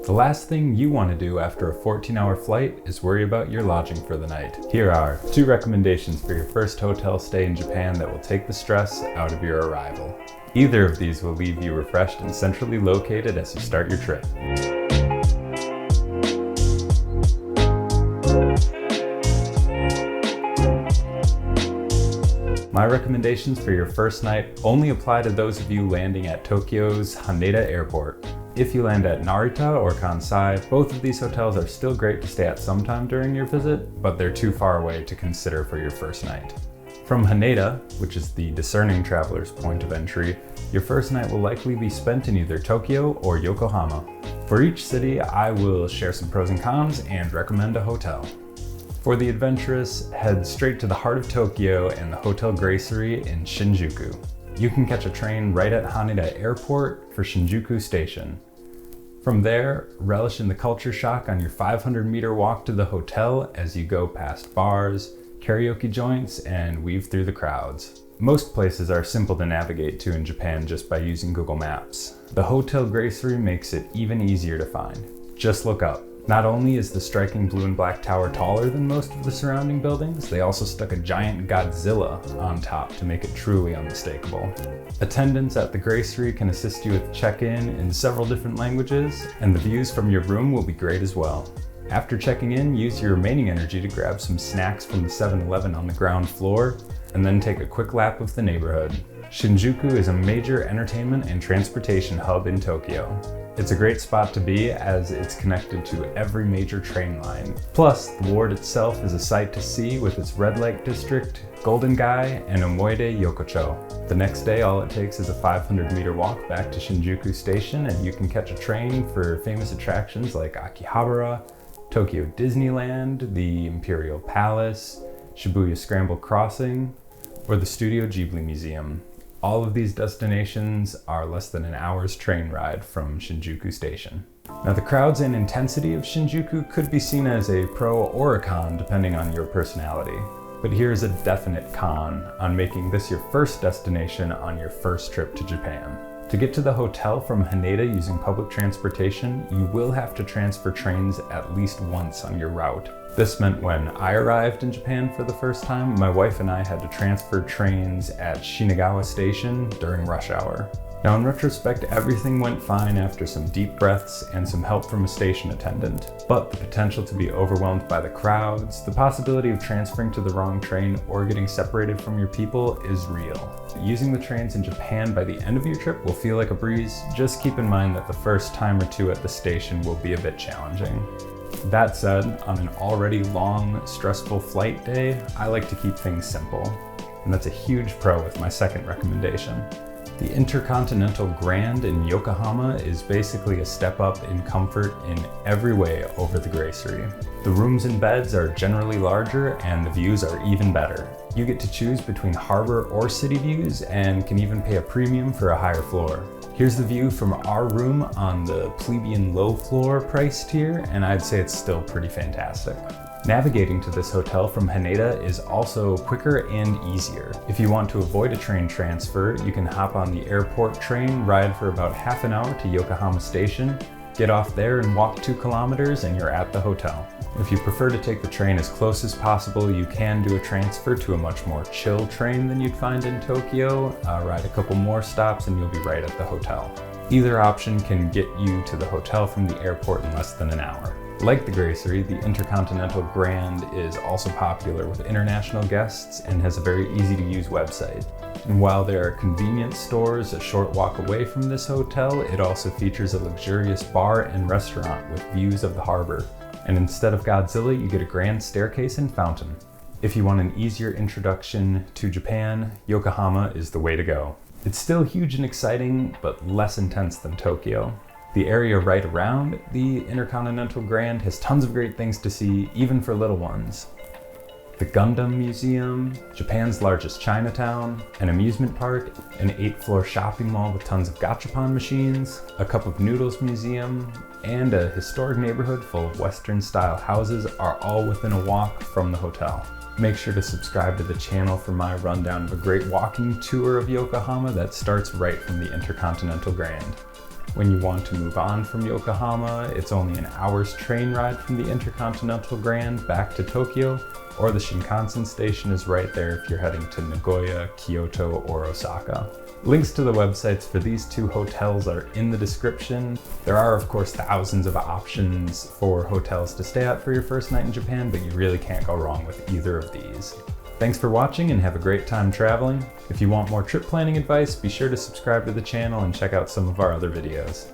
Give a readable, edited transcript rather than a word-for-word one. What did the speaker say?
The last thing you want to do after a 14-hour flight is worry about your lodging for the night. Here are 2 recommendations for your first hotel stay in Japan that will take the stress out of your arrival. Either of these will leave you refreshed and centrally located as you start your trip. My recommendations for your first night only apply to those of you landing at Tokyo's Haneda Airport. If you land at Narita or Kansai, both of these hotels are still great to stay at sometime during your visit, but they're too far away to consider for your first night. From Haneda, which is the discerning traveler's point of entry, your first night will likely be spent in either Tokyo or Yokohama. For each city, I will share some pros and cons and recommend a hotel. For the adventurous, head straight to the heart of Tokyo and the Hotel Gracery in Shinjuku. You can catch a train right at Haneda Airport for Shinjuku Station. From there, relish in the culture shock on your 500-meter walk to the hotel as you go past bars, karaoke joints, and weave through the crowds. Most places are simple to navigate to in Japan just by using Google Maps. The Hotel Gracery makes it even easier to find. Just look up. Not only is the striking blue and black tower taller than most of the surrounding buildings, they also stuck a giant Godzilla on top to make it truly unmistakable. Attendants at the Gracery can assist you with check-in in several different languages, and the views from your room will be great as well. After checking in, use your remaining energy to grab some snacks from the 7-Eleven on the ground floor, and then take a quick lap of the neighborhood. Shinjuku is a major entertainment and transportation hub in Tokyo. It's a great spot to be as it's connected to every major train line. Plus, the ward itself is a sight to see with its red light district, Golden Gai, and Omoide Yokocho. The next day, all it takes is a 500-meter walk back to Shinjuku Station, and you can catch a train for famous attractions like Akihabara, Tokyo Disneyland, the Imperial Palace, Shibuya Scramble Crossing, or the Studio Ghibli Museum. All of these destinations are less than an hour's train ride from Shinjuku Station. Now, the crowds and intensity of Shinjuku could be seen as a pro or a con depending on your personality. But here's a definite con on making this your first destination on your first trip to Japan. To get to the hotel from Haneda using public transportation, you will have to transfer trains at least once on your route. This meant when I arrived in Japan for the first time, my wife and I had to transfer trains at Shinagawa Station during rush hour. Now, in retrospect, everything went fine after some deep breaths and some help from a station attendant. But the potential to be overwhelmed by the crowds, the possibility of transferring to the wrong train, or getting separated from your people is real. Using the trains in Japan by the end of your trip will feel like a breeze. Just keep in mind that the first time or two at the station will be a bit challenging. That said, on an already long, stressful flight day, I like to keep things simple. And that's a huge pro with my second recommendation. The Intercontinental Grand in Yokohama is basically a step up in comfort in every way over the Gracery. The rooms and beds are generally larger and the views are even better. You get to choose between harbor or city views and can even pay a premium for a higher floor. Here's the view from our room on the plebeian low floor price tier, and I'd say it's still pretty fantastic. Navigating to this hotel from Haneda is also quicker and easier. If you want to avoid a train transfer, you can hop on the airport train, ride for about half an hour to Yokohama Station, get off there and walk 2 kilometers and you're at the hotel. If you prefer to take the train as close as possible, you can do a transfer to a much more chill train than you'd find in Tokyo, ride a couple more stops and you'll be right at the hotel. Either option can get you to the hotel from the airport in less than an hour. Like the Gracery, the Intercontinental Grand is also popular with international guests and has a very easy-to-use website. And while there are convenience stores a short walk away from this hotel, it also features a luxurious bar and restaurant with views of the harbor. And instead of Godzilla, you get a grand staircase and fountain. If you want an easier introduction to Japan, Yokohama is the way to go. It's still huge and exciting, but less intense than Tokyo. The area right around the Intercontinental Grand has tons of great things to see, even for little ones. The Gundam Museum, Japan's largest Chinatown, an amusement park, an 8th-floor shopping mall with tons of gachapon machines, a Cup of Noodles museum, and a historic neighborhood full of Western-style houses are all within a walk from the hotel. Make sure to subscribe to the channel for my rundown of a great walking tour of Yokohama that starts right from the Intercontinental Grand. When you want to move on from Yokohama, it's only an hour's train ride from the Intercontinental Grand back to Tokyo, or the Shinkansen station is right there if you're heading to Nagoya, Kyoto, or Osaka. Links to the websites for these two hotels are in the description. There are of course thousands of options for hotels to stay at for your first night in Japan, but you really can't go wrong with either of these. Thanks for watching and have a great time traveling. If you want more trip planning advice, be sure to subscribe to the channel and check out some of our other videos.